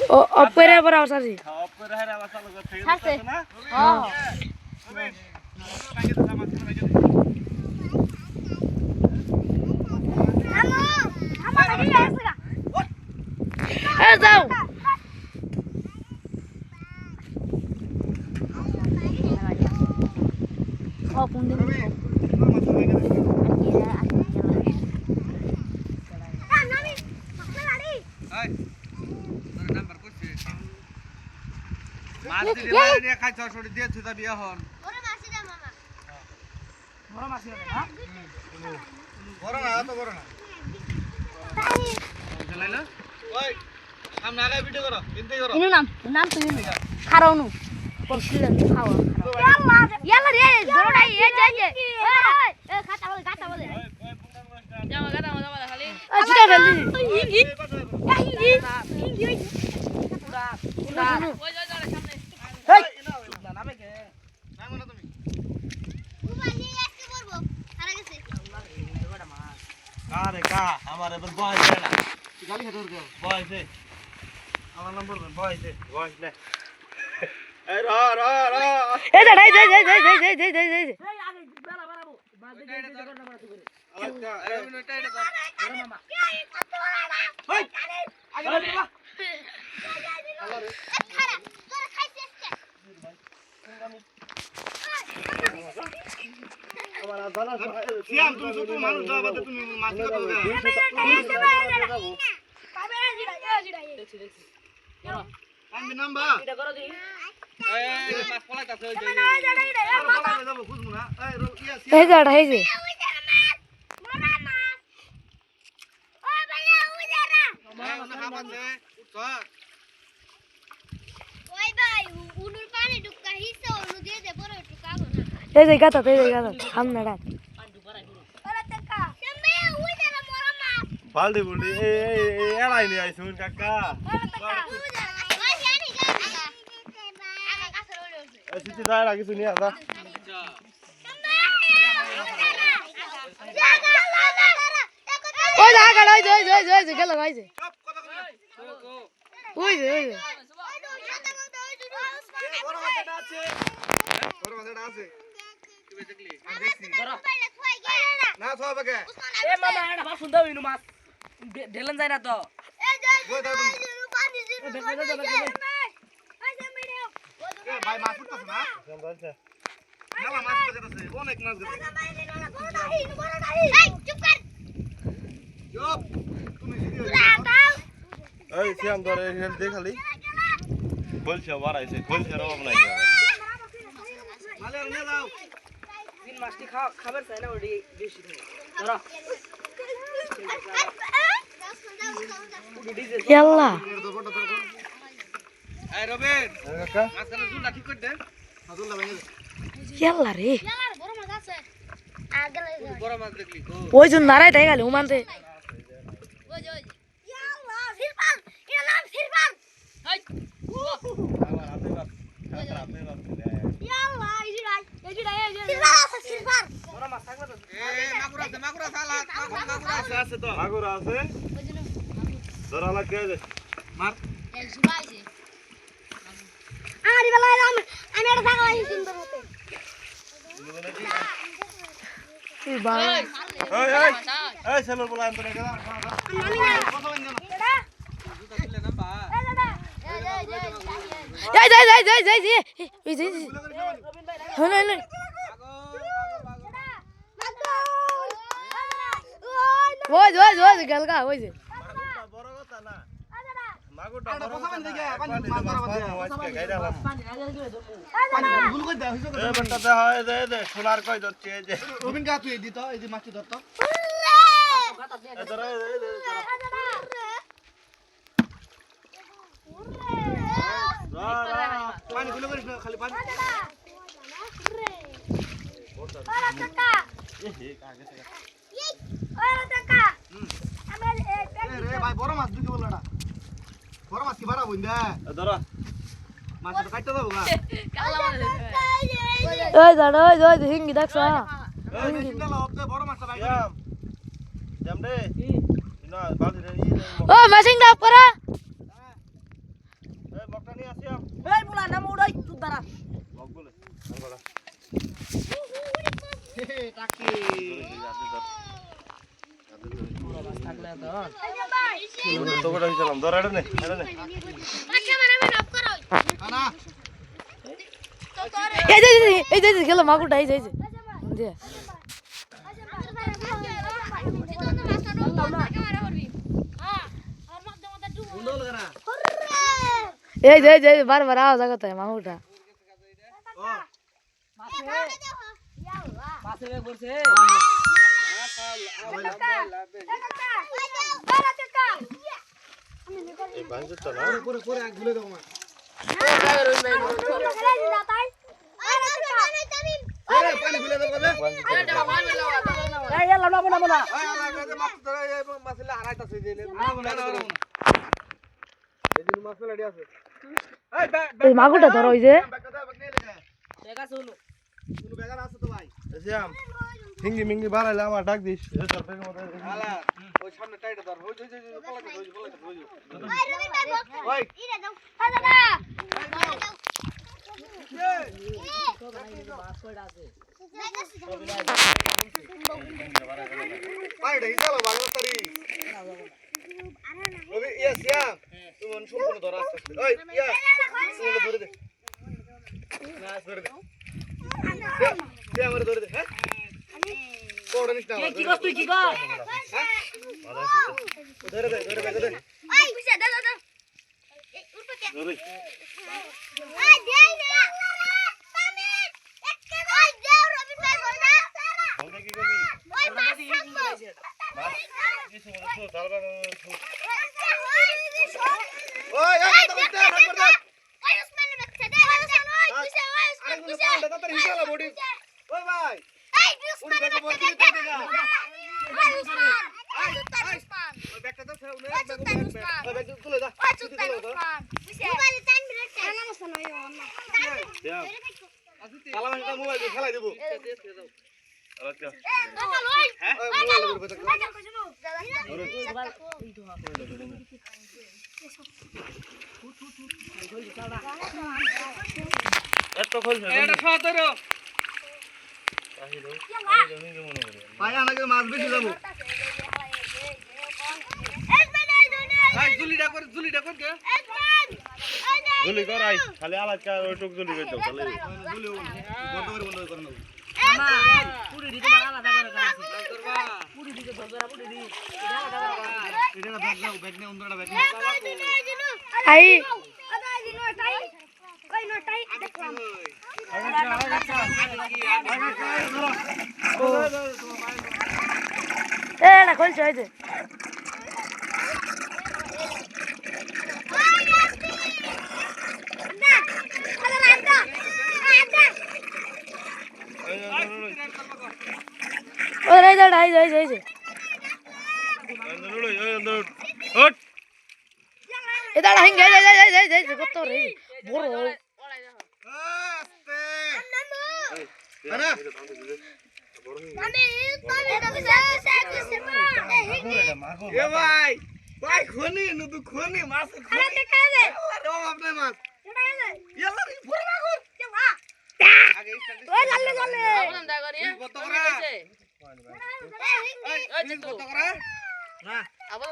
ও অপরে পর আসাছি অপরে হারা বাসা লগ থেকে আছে না হ্যাঁ এ যাও ও কোন দিন মাছ দিলে নিয়ে খাই ছড়ি দিয়ে তুই যাবি এখন বড় মাছি দে মামা বড় মাছি না হ্যাঁ বড় না তো বড় না চলাইলো ওই সামনে আগে ভিডিও করো কিনতে করো ইনু নাম তুমি খারাও নু পরছিলেন খাওয়া ইয়াল্লা রে বড়াই এ যাই এ খাতা বলে জামা গাতা বলে খালি জিটা ফেললি হিঙ্গি পুরা ওই যা সামনে এই না নামে কে নাম না তুমি মোবাইল নিয়ে আজকে করব হারা গেছে আরে কা আমার এবার বয়স না গালি খেতে ওর বয়সে আমার নম্বর বয়সে বয়স না এই র এই যা যাই এই আগে বেলা বাড়াবো বাদে আচ্ছা এই মিনিট এটা কর বড় মামা ওই আগে বাবা খারা তোর খাইছিস কে আমার আদানা সিয়াম তুমি ছোট মানুষ দাও বাদে তুমি মাছ কথা বলে দেখছি আমি নাম্বা এটা করো দি এই মাছ পলাইতাছে ওই যে যাব খুঁজবো না এই যাটা এই যে ওই ভাই উনুর পানি ঢুকা হিসে অনু দিয়ে দে বড় একটু কাগো না এই যে গাতা সামনে ডাক ওরা টাকা তুমি ওই যে মোরা মা বালদি বুলদি এই এলাই নি আইছুন কাকা ওরা টাকা ওই জানি গা আগা কাছে রইলো এই সিটি দাই লাগি শুনি আদা ওই আগা ওই গেল ভাই যে ওই যে বড় মাছটা আছে বড় মাছটা আছে তুমি দেখলি না সব আগে এ মামা এটা ভাত সুন্দর হইলো মাছ ঢেলেন যায় না তো কই দাও তুমি এ ভাই মাছ উঠতাছ না কেমন বলছে না মাছ উঠতাছে অনেক মাছ গেছে চুপ কর চুপ তুমি এই সিয়াম ধরে হেল দে খালি বলছে বাড়াইছে বলছে রব নাই মালে নিয়ে যাও তিন মাছটি খাবার চাই না ওডি বেশি ধরো ইয়াল্লা এই রবিন কাকা আজকাল জুলটা ঠিক করে দে জুলটা ভেঙে দে ইয়াল্লা রে বড় মাছ আছে আগে বড় মাছ দেখলি ওই জন্য নারাই তাই গেল উমানতে ওই ইয়াল্লাহ সিরপাল এর নাম সিরপাল হাই আমার হাতে বাস কাকা হাতে বাস ইয়াল্লাহ সিরপাল আছে সিরপাল বড় মাছ থাকবে তো এই মাগুরা সালাদ মাগুরা আছে তো মাগুরা আছে ধরা লাগে দে মার এই সুবাইছে আরে বেলা আমি এটা থাকলাই সুন্দর হতে এই ভাই এই সেলর বলা আনতে গেলা কত বন্ধ না এটা জুতা দিলে না বা এই হন ওই গেলগা ওই যে বড় কথা না মাগুরটা বড় কথা না পানি মাছ বড় কথা আজকে গাইরালাম পানি ভুল কই দাও হিসো এ বটটা হয় দে সোনার কই ধরছে এই যে রবিন কা তুই দিত এই যে মাছটি ধরতো এ ধর পানি গুলো করিস না খালি পানি রে ভাই বড় মাছ দিতে বললাটা বড় মাছ কি বাড়া বইন্দা ধর মাছটা কাটতে দাও গা ওই দাঁড়া ওই হিঙ্গি দেখছ এই চিন্তা লবতে বড় মাছটা ভাই জাম রে না বালতি রে ও মেশিং দা পরা বকটা নিয়ে আসিয়াম এই মুলা নাম উড়াই তুই দাঁড়া বক বলে বড়া টাকি থাকলে তো তো বড় হইছিলাম ধরাড়ে নে আরে নে পাশে মারাবে নক করো না তো করে এই যে গেল মাগুরটা এই যে দে এই যে বারবার আওয়াজ আগতে মাগুরটা ও পাশে বে করছে এই বাঞ্জত না করে ঘুরে দাও মা আরে পানি ঘুরে দাও কবে এই এলাম না বনা মাছ ধরে এই মাছলে হারাইতাছে দিলে এদিন মাছ লাড়ি আছে এই মাগুরটা ধরো ওই যে দেখা শুনো কোন বেগার আছে তো ভাই এসিয়াম হিঙ্গি মিঙ্গি বাড়াইলে আমার ডাক দিস তোর বেগের মধ্যে আলা ওই সামনে টাইটে ধর ওই পলাতে ওই পাইড়ে হিসালো বাংলা তারি ওই এসিয়াম তুমি মন সম্পূর্ণ ধর আসতে ওই ইয়া তুমি ধরে দে না ধরে দে দে আমার ধরে দে হ্যাঁ কোড় নিস না কি কস তুই কি কর ধরে দে ওই বুঝা দাও এই উঠকে ধরে ওই দেই না পানি একটা ওই দেও রবি ভাই বলনা বলতে কি করবি ওই মাছ থাকবো মাছ কিছু বলে তো তারবা ওই ওই এক তো উঠে না ওই উসমান বাচ্চা দে ওই বুঝা ওই উসমান বুঝা তাড়াতাড়ি হিসালা বডি ওই ভাই এই উসমান দেখো বডি বাচ্চা দিতে দেগা ওই উসমান উসমান ওই ব্যাগটা তো ফেলে নে ওই চুত্তা উসমান ওই ব্যাগ তুলে দা ওই চুত্তা উসমান বুঝা মোবাইল টাইম মিনিট না মসন ওই সালাম এটা মোবাইল দিয়ে খেলাই দেব আচ্ছা চল ওই ওই মোবাইল ধরে বেটা এত খোলছ এটা খাওয়া ধরো ভাই আনাকে মাছ বেশি যাবো ভাই জুলিটা কর কে গুলি করাই খালি আলাজ কা ওটুক গুলি কই দাও তাহলে গুলি বন্ধ করে নাও মামা পুরি দিতে মারা আলাদা করে কাছে ধরবা পুরি দিতে ধরবা পুরি দি এটা আলাদা করে এটা ব্যাগ নাও ব্যাগ নে অন্যটা ব্যাগ নে আই এটা খুলছে এই যে ওই এই যে হট এটা হিঙ্গে এই কত রে বড় আস্তে আনা এ ভাই ভাই খনি নদু খনি মাছ খনি আরে ও আপনি মাছ ইয়ালা রে পুরো মাগুর আগে স্টার্ট কত করে এই কত করে না আবার